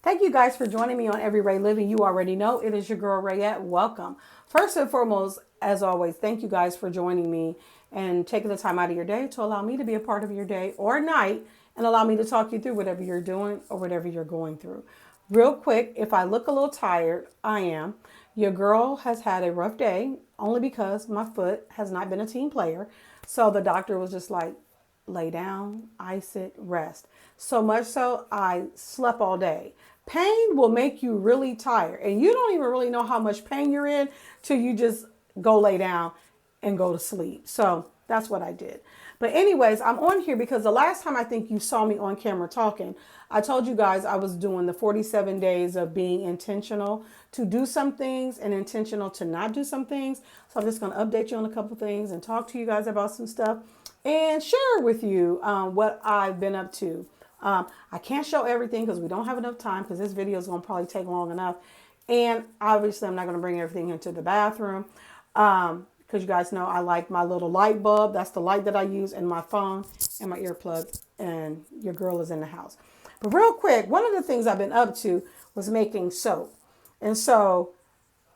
Thank you guys for joining me on Every Ray Living. You already know it is your girl Rayette. Welcome. First and foremost, as always, thank you guys for joining me and taking the time out of your day to allow me to be a part of your day or night and allow me to talk you through whatever you're doing or whatever you're going through. Real quick, if I look a little tired, I am. Your girl has had a rough day only because my foot has not been a team player. So the doctor was just like, lay down, ice it, rest. So much so I slept all day. Pain will make you really tired, and you don't even really know how much pain you're in till you just go lay down and go to sleep. So that's what I did. But anyways, I'm on here because the last time I think you saw me on camera talking, I told you guys I was doing the 47 days of being intentional to do some things and intentional to not do some things. So I'm just going to update you on a couple things and talk to you guys about some stuff and share with you what I've been up to. I can't show everything because we don't have enough time because this video is going to probably take long enough. And obviously I'm not going to bring everything into the bathroom because you guys know I like my little light bulb. That's the light that I use in my phone and my earplugs, and your girl is in the house. But real quick, one of the things I've been up to was making soap. And so,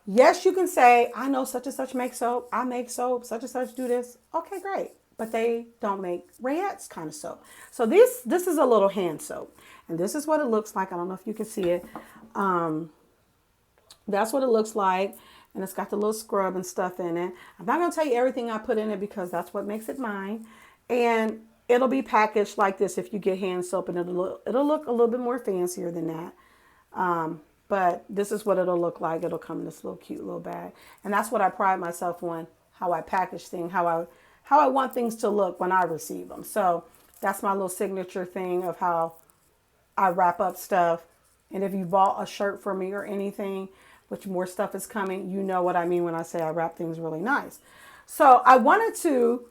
yes, you can say, I know such and such make soap. I make soap, such and such do this. Okay, great. But they don't make Rayette's kind of soap. So this is a little hand soap. And this is what it looks like. I don't know if you can see it. That's what it looks like. And it's got the little scrub and stuff in it. I'm not going to tell you everything I put in it because that's what makes it mine. And it'll be packaged like this if you get hand soap. And it'll look a little bit more fancier than that. But this is what it'll look like. It'll come in this little cute little bag. And that's what I pride myself on, how I package things, how I want things to look when I receive them. So that's my little signature thing of how I wrap up stuff. And if you bought a shirt for me or anything, which more stuff is coming, you know what I mean when I say I wrap things really nice. So I wanted to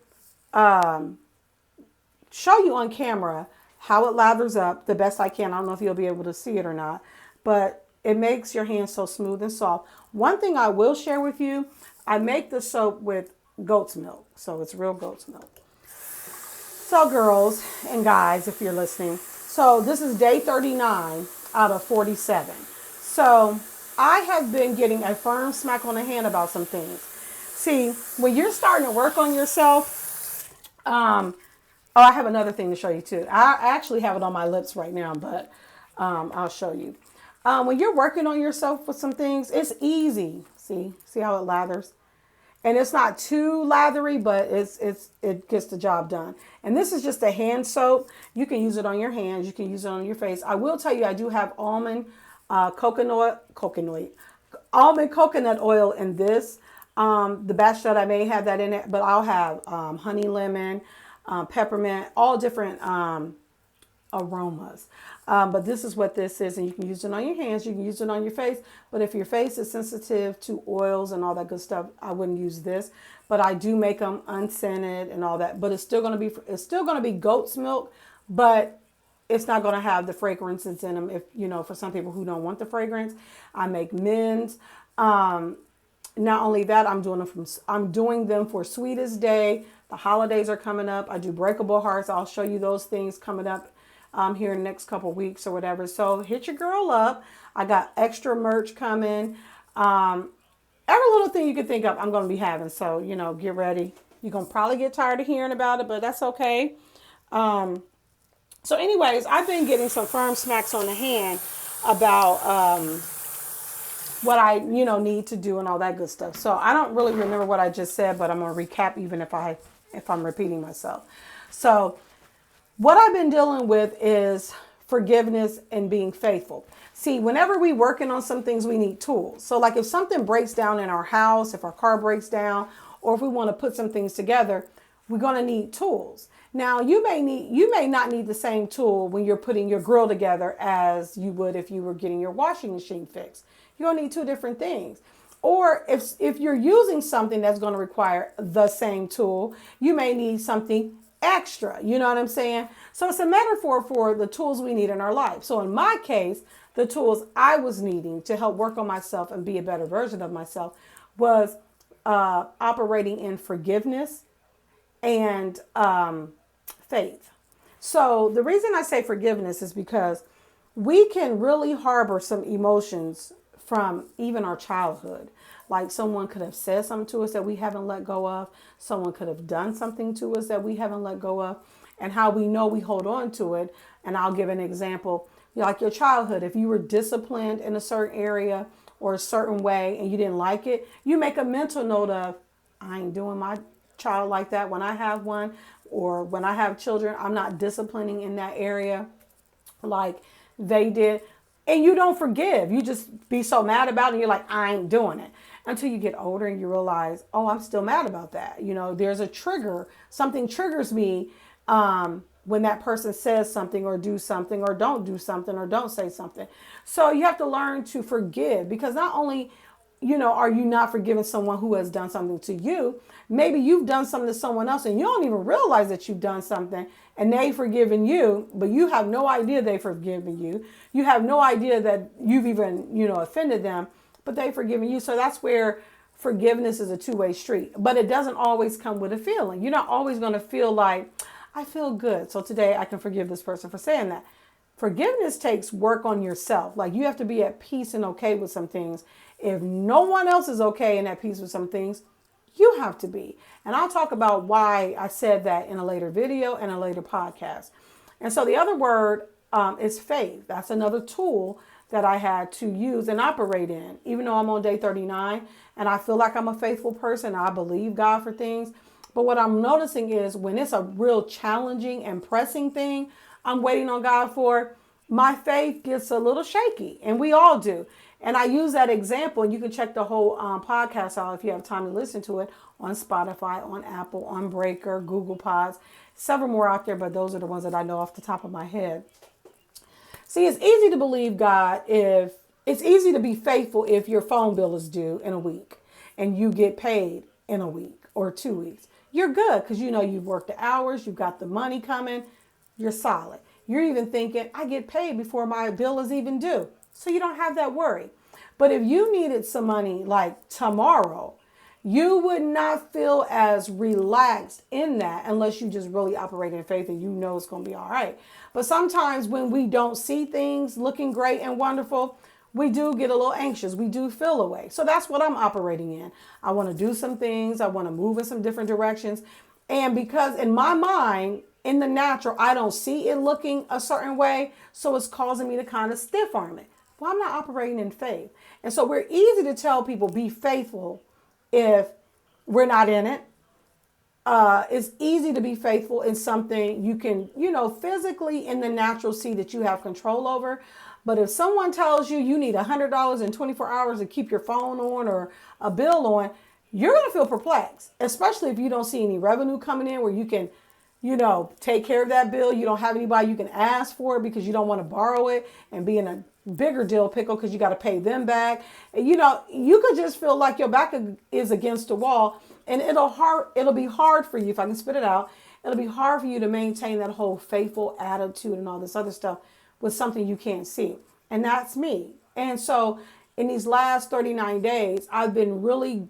show you on camera how it lathers up the best I can. I don't know if you'll be able to see it or not, but it makes your hands so smooth and soft. One thing I will share with you, I make the soap with goat's milk. So it's real goat's milk. So girls and guys, if you're listening, so this is day 39 out of 47. So I have been getting a firm smack on the hand about some things. See, when you're starting to work on yourself, oh, I have another thing to show you too. I actually have it on my lips right now, but I'll show you. When you're working on yourself with some things, it's easy. See how it lathers? And it's not too lathery, but it gets the job done. And this is just a hand soap. You can use it on your hands. You can use it on your face. I will tell you, I do have almond coconut oil in this. The batch that I may have that in it, but I'll have honey lemon, peppermint, all different aromas. But this is what this is, and you can use it on your hands, you can use it on your face. But if your face is sensitive to oils and all that good stuff, I wouldn't use this. But I do make them unscented and all that. But it's still gonna be goat's milk, but it's not gonna have the fragrances in them. If you know, for some people who don't want the fragrance, I make men's. Not only that, I'm doing them for Sweetest Day. The holidays are coming up. I do breakable hearts. I'll show you those things coming up here in the next couple weeks or whatever. So hit your girl up. I got extra merch coming. Every little thing you can think of, I'm going to be having. So, get ready. You're going to probably get tired of hearing about it, but that's okay. So anyways, I've been getting some firm smacks on the hand about what I, need to do and all that good stuff. So I don't really remember what I just said, but I'm going to recap even if I'm repeating myself. So what I've been dealing with is forgiveness and being faithful. See, whenever we working on some things, we need tools. So like if something breaks down in our house, if our car breaks down, or if we want to put some things together, we're going to need tools. Now, you may not need the same tool when you're putting your grill together as you would if you were getting your washing machine fixed. You're going to need two different things. Or if you're using something that's going to require the same tool, you may need something extra. You know what I'm saying? So it's a metaphor for the tools we need in our life. So in my case, the tools I was needing to help work on myself and be a better version of myself was operating in forgiveness and faith. So the reason I say forgiveness is because we can really harbor some emotions from even our childhood. Like someone could have said something to us that we haven't let go of. Someone could have done something to us that we haven't let go of. And how we know we hold on to it. And I'll give an example. Like your childhood, if you were disciplined in a certain area or a certain way and you didn't like it, you make a mental note of, I ain't doing my child like that when I have one, or when I have children, I'm not disciplining in that area like they did. And you don't forgive. You just be so mad about it and you're like, I ain't doing it. Until you get older and you realize, oh, I'm still mad about that. You know, there's a trigger. Something triggers me when that person says something or don't do something or don't say something. So you have to learn to forgive, because not only, are you not forgiving someone who has done something to you? Maybe you've done something to someone else and you don't even realize that you've done something and they've forgiven you, but you have no idea they've forgiven you. You have no idea that you've even, offended them, but they've forgiven you. So that's where forgiveness is a two-way street, but it doesn't always come with a feeling. You're not always going to feel like, I feel good, so today I can forgive this person for saying that. Forgiveness takes work on yourself. Like, you have to be at peace and okay with some things. If no one else is okay and at peace with some things, you have to be. And I'll talk about why I said that in a later video and a later podcast. And so the other word is faith. That's another tool that I had to use and operate in. Even though I'm on day 39 and I feel like I'm a faithful person, I believe God for things. But what I'm noticing is when it's a real challenging and pressing thing I'm waiting on God for, my faith gets a little shaky, and we all do. And I use that example, and you can check the whole podcast out if you have time to listen to it on Spotify, on Apple, on Breaker, Google Pods, several more out there, but those are the ones that I know off the top of my head. See, it's easy to believe God if it's easy to be faithful if your phone bill is due in a week and you get paid in a week or 2 weeks. You're good because you've worked the hours, you've got the money coming, you're solid. You're even thinking, I get paid before my bill is even due. So you don't have that worry. But if you needed some money like tomorrow, you would not feel as relaxed in that unless you just really operate in faith and it's going to be all right. But sometimes when we don't see things looking great and wonderful, we do get a little anxious. We do feel away. So that's what I'm operating in. I want to do some things. I want to move in some different directions. And because in my mind, in the natural, I don't see it looking a certain way. So it's causing me to kind of stiff arm it. Well, I'm not operating in faith. And so we're easy to tell people be faithful if we're not in it. It's easy to be faithful in something you can, physically in the natural see that you have control over. But if someone tells you need $100 in 24 hours to keep your phone on or a bill on, you're going to feel perplexed, especially if you don't see any revenue coming in where you can, take care of that bill. You don't have anybody you can ask for it because you don't want to borrow it and be in a bigger deal pickle because you got to pay them back. And, you could just feel like your back is against the wall, and it'll be hard for you, if I can spit it out, it'll be hard for you to maintain that whole faithful attitude and all this other stuff with something you can't see. And that's me. And so in these last 39 days, I've been really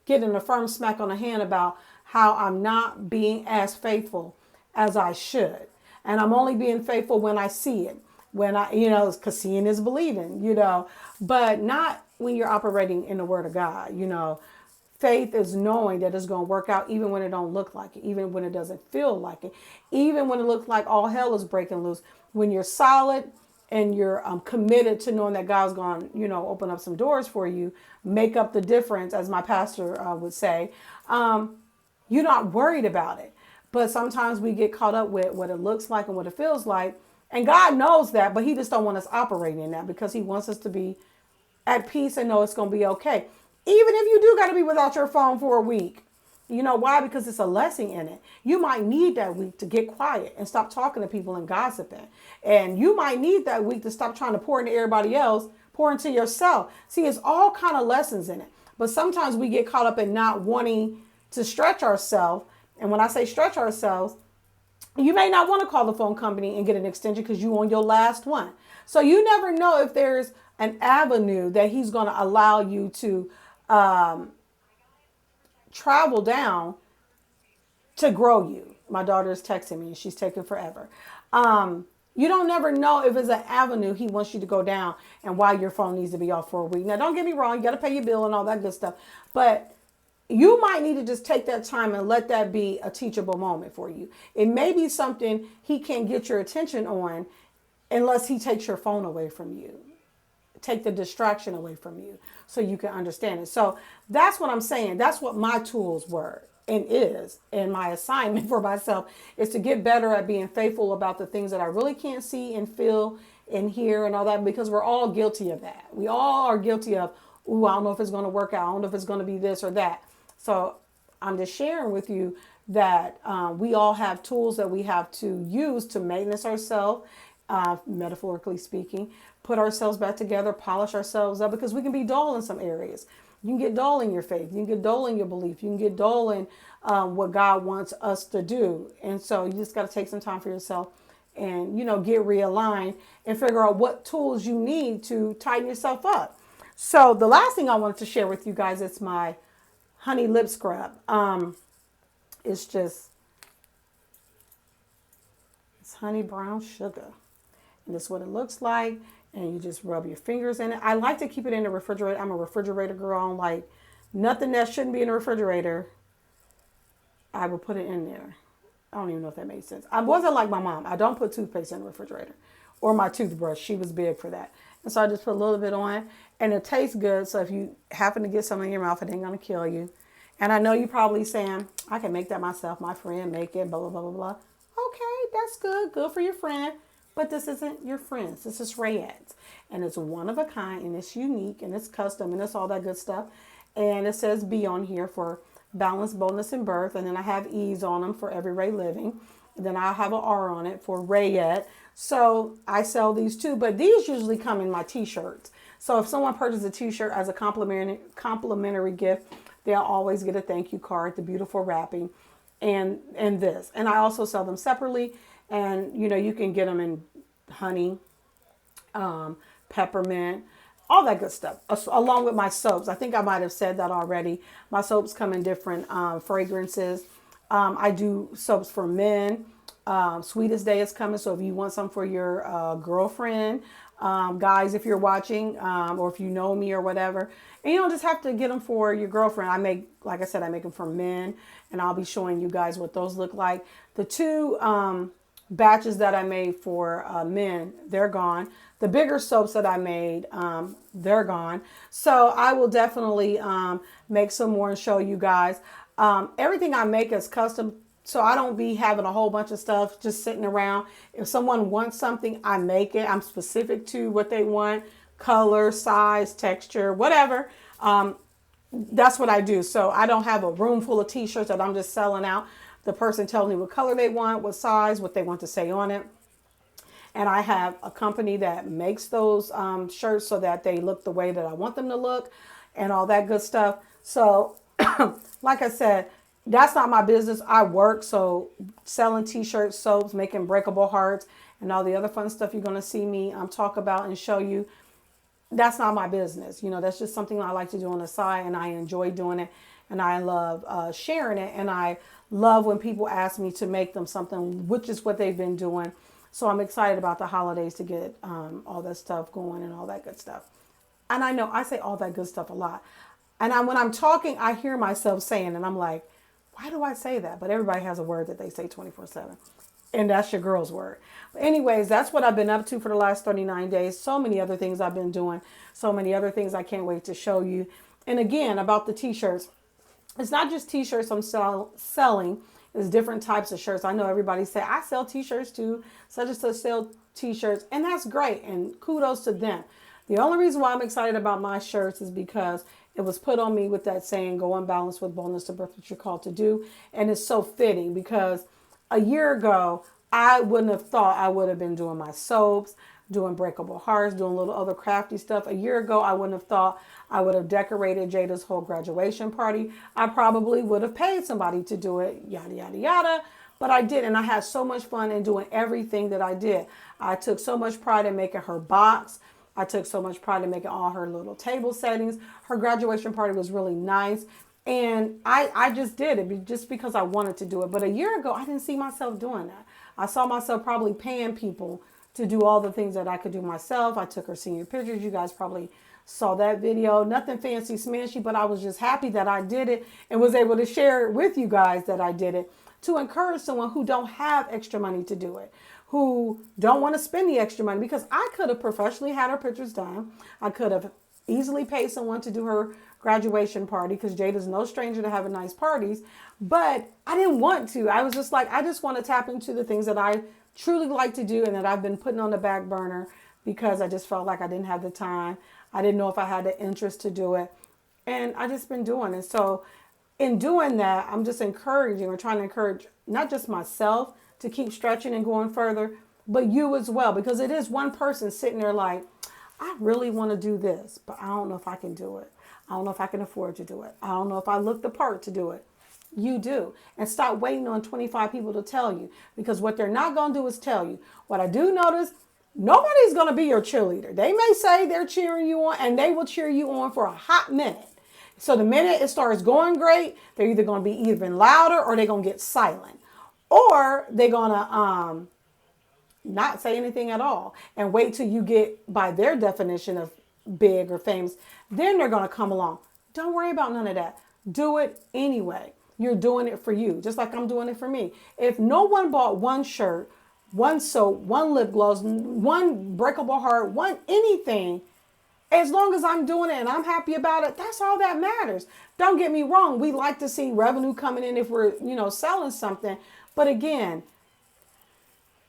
getting a firm smack on the hand about how I'm not being as faithful as I should. And I'm only being faithful when I see it. When because seeing is believing, but not when you're operating in the word of God. Faith is knowing that it's going to work out even when it don't look like it, even when it doesn't feel like it, even when it looks like all hell is breaking loose. When you're solid and you're committed to knowing that God's going to, open up some doors for you, make up the difference, as my pastor would say, you're not worried about it. But sometimes we get caught up with what it looks like and what it feels like. And God knows that, but he just don't want us operating in that because he wants us to be at peace and know it's going to be okay. Even if you do got to be without your phone for a week. You know why? Because it's a blessing in it. You might need that week to get quiet and stop talking to people and gossiping. And you might need that week to stop trying to pour into everybody else, pour into yourself. See, it's all kind of lessons in it. But sometimes we get caught up in not wanting to stretch ourselves. And when I say stretch ourselves, you may not want to call the phone company and get an extension because you on your last one. So you never know if there's an avenue that he's going to allow you to travel down to grow you. My daughter is texting me and she's taking forever. You don't never know if it's an avenue he wants you to go down and why your phone needs to be off for a week. Now, don't get me wrong, you got to pay your bill and all that good stuff. But you might need to just take that time and let that be a teachable moment for you. It may be something he can't get your attention on unless he takes your phone away from you, take the distraction away from you so you can understand it. So that's what I'm saying. That's what my tools were and is. And my assignment for myself is to get better at being faithful about the things that I really can't see and feel and hear and all that, because we're all guilty of that. We all are guilty of, ooh, I don't know if it's going to work out. I don't know if it's going to be this or that. So I'm just sharing with you that we all have tools that we have to use to maintenance ourselves, metaphorically speaking, put ourselves back together, polish ourselves up, because we can be dull in some areas. You can get dull in your faith. You can get dull in your belief. You can get dull in what God wants us to do. And so you just got to take some time for yourself and, get realigned and figure out what tools you need to tighten yourself up. So the last thing I wanted to share with you guys is my honey lip scrub. It's honey brown sugar. And this is what it looks like. And you just rub your fingers in it. I like to keep it in the refrigerator. I'm a refrigerator girl. I'm like, nothing that shouldn't be in the refrigerator, I will put it in there. I don't even know if that made sense. I wasn't like my mom. I don't put toothpaste in the refrigerator or my toothbrush. She was big for that. And so I just put a little bit on, and it tastes good. So if you happen to get something in your mouth, it ain't going to kill you. And I know you're probably saying, I can make that myself. My friend make it, blah, blah, blah, blah, blah. Okay, that's good. Good for your friend. But this isn't your friend's. This is Rayad's. And it's one of a kind, and it's unique, and it's custom, and it's all that good stuff. And it says B on here for balance, boldness, and birth. And then I have E's on them for every Ray living. And then I have an R on it for Rayad. So I sell these too, but these usually come in my t-shirts. So if someone purchases a t-shirt as a complimentary gift, they'll always get a thank you card, the beautiful wrapping, and this. And I also sell them separately. And, you can get them in honey, peppermint, all that good stuff, along with my soaps. I think I might have said that already. My soaps come in different fragrances. I do soaps for men. Sweetest Day is coming. So if you want some for your girlfriend, guys, if you're watching, or if you know me or whatever, and you don't just have to get them for your girlfriend. Like I said, I make them for men, and I'll be showing you guys what those look like. The two batches that I made for men, they're gone. The bigger soaps that I made, they're gone. So I will definitely make some more and show you guys. Everything I make is custom, so I don't be having a whole bunch of stuff just sitting around. If someone wants something, I make it. I'm specific to what they want, color, size, texture, whatever. That's what I do. So I don't have a room full of t-shirts that I'm just selling out. The person tells me what color they want, what size, what they want to say on it. And I have a company that makes those shirts so that they look the way that I want them to look and all that good stuff. So like I said, that's not my business. I work. So selling t-shirts, soaps, making breakable hearts, and all the other fun stuff you're going to see me talk about and show you, that's not my business. That's just something I like to do on the side, and I enjoy doing it, and I love sharing it, and I love when people ask me to make them something, which is what they've been doing. So I'm excited about the holidays to get all that stuff going and all that good stuff. And I know I say all that good stuff a lot. And when I'm talking, I hear myself saying, and I'm like, why do I say that? But everybody has a word that they say 24/7. And that's your girl's word. But anyways, that's what I've been up to for the last 39 days. So many other things I've been doing. So many other things I can't wait to show you. And again, about the t-shirts. It's not just t-shirts I'm selling. It's different types of shirts. I know everybody say, I sell t-shirts too. Such and such sell t-shirts. And that's great. And kudos to them. The only reason why I'm excited about my shirts is because it was put on me with that saying, go in balance with boldness to birth what you're called to do. And it's so fitting because a year ago, I wouldn't have thought I would have been doing my soaps, doing breakable hearts, doing little other crafty stuff. A year ago, I wouldn't have thought I would have decorated Jada's whole graduation party. I probably would have paid somebody to do it, yada, yada, yada. But I did, and I had so much fun in doing everything that I did. I took so much pride in making her box. I took so much pride in making all her little table settings. Her graduation party was really nice. And I just did it just because I wanted to do it. But a year ago, I didn't see myself doing that. I saw myself probably paying people to do all the things that I could do myself. I took her senior pictures. You guys probably saw that video. Nothing fancy smashy, but I was just happy that I did it and was able to share it with you guys that I did it, to encourage someone who don't have extra money to do it, who don't want to spend the extra money, because I could have professionally had her pictures done. I could have easily paid someone to do her graduation party, because Jada's no stranger to having nice parties, but I didn't want to. I was just like, I just want to tap into the things that I truly like to do and that I've been putting on the back burner because I just felt like I didn't have the time. I didn't know if I had the interest to do it. And I just been doing it. So in doing that, I'm just encouraging, or trying to encourage not just myself to keep stretching and going further, but you as well, because it is one person sitting there like, I really want to do this, but I don't know if I can do it. I don't know if I can afford to do it. I don't know if I look the part to do it. You do. And stop waiting on 25 people to tell you, because what they're not going to do is tell you. What I do notice, nobody's going to be your cheerleader. They may say they're cheering you on, and they will cheer you on for a hot minute. So the minute it starts going great, they're either going to be even louder, or they're going to get silent, or they're going to not say anything at all and wait till you get by their definition of big or famous. Then they're going to come along. Don't worry about none of that. Do it anyway. You're doing it for you, just like I'm doing it for me. If no one bought one shirt, one soap, one lip gloss, one breakable heart, one anything, as long as I'm doing it and I'm happy about it, that's all that matters. Don't get me wrong. We like to see revenue coming in if we're, selling something. But again,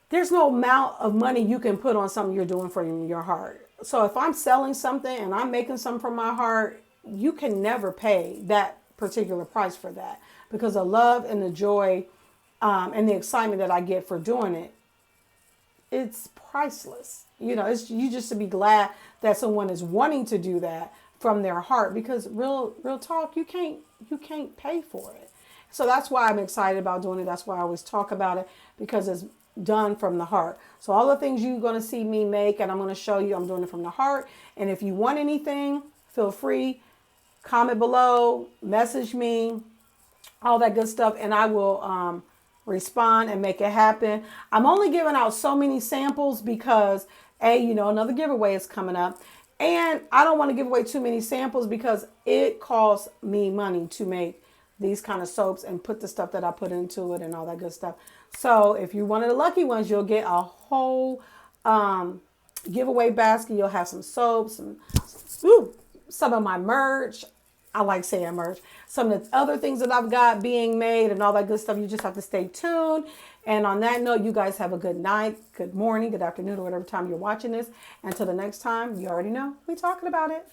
there's no amount of money you can put on something you're doing for your heart. So if I'm selling something and I'm making something from my heart, you can never pay that particular price for that, because the love and the joy and the excitement that I get for doing it, it's priceless. It's you just to be glad that someone is wanting to do that from their heart, because real talk, you can't pay for it. So that's why I'm excited about doing it. That's why I always talk about it, because it's done from the heart. So all the things you're going to see me make, and I'm going to show you, I'm doing it from the heart. And if you want anything, feel free, comment below, message me, all that good stuff, and I will respond and make it happen. I'm only giving out so many samples because another giveaway is coming up, and I don't want to give away too many samples because it costs me money to make these kind of soaps and put the stuff that I put into it and all that good stuff. So if you're one of the lucky ones, you'll get a whole giveaway basket. You'll have some soaps, some of my merch. I like saying merch. Some of the other things that I've got being made and all that good stuff. You just have to stay tuned. And on that note, you guys have a good night, good morning, good afternoon, or whatever time you're watching this. Until the next time, you already know, we're talking about it.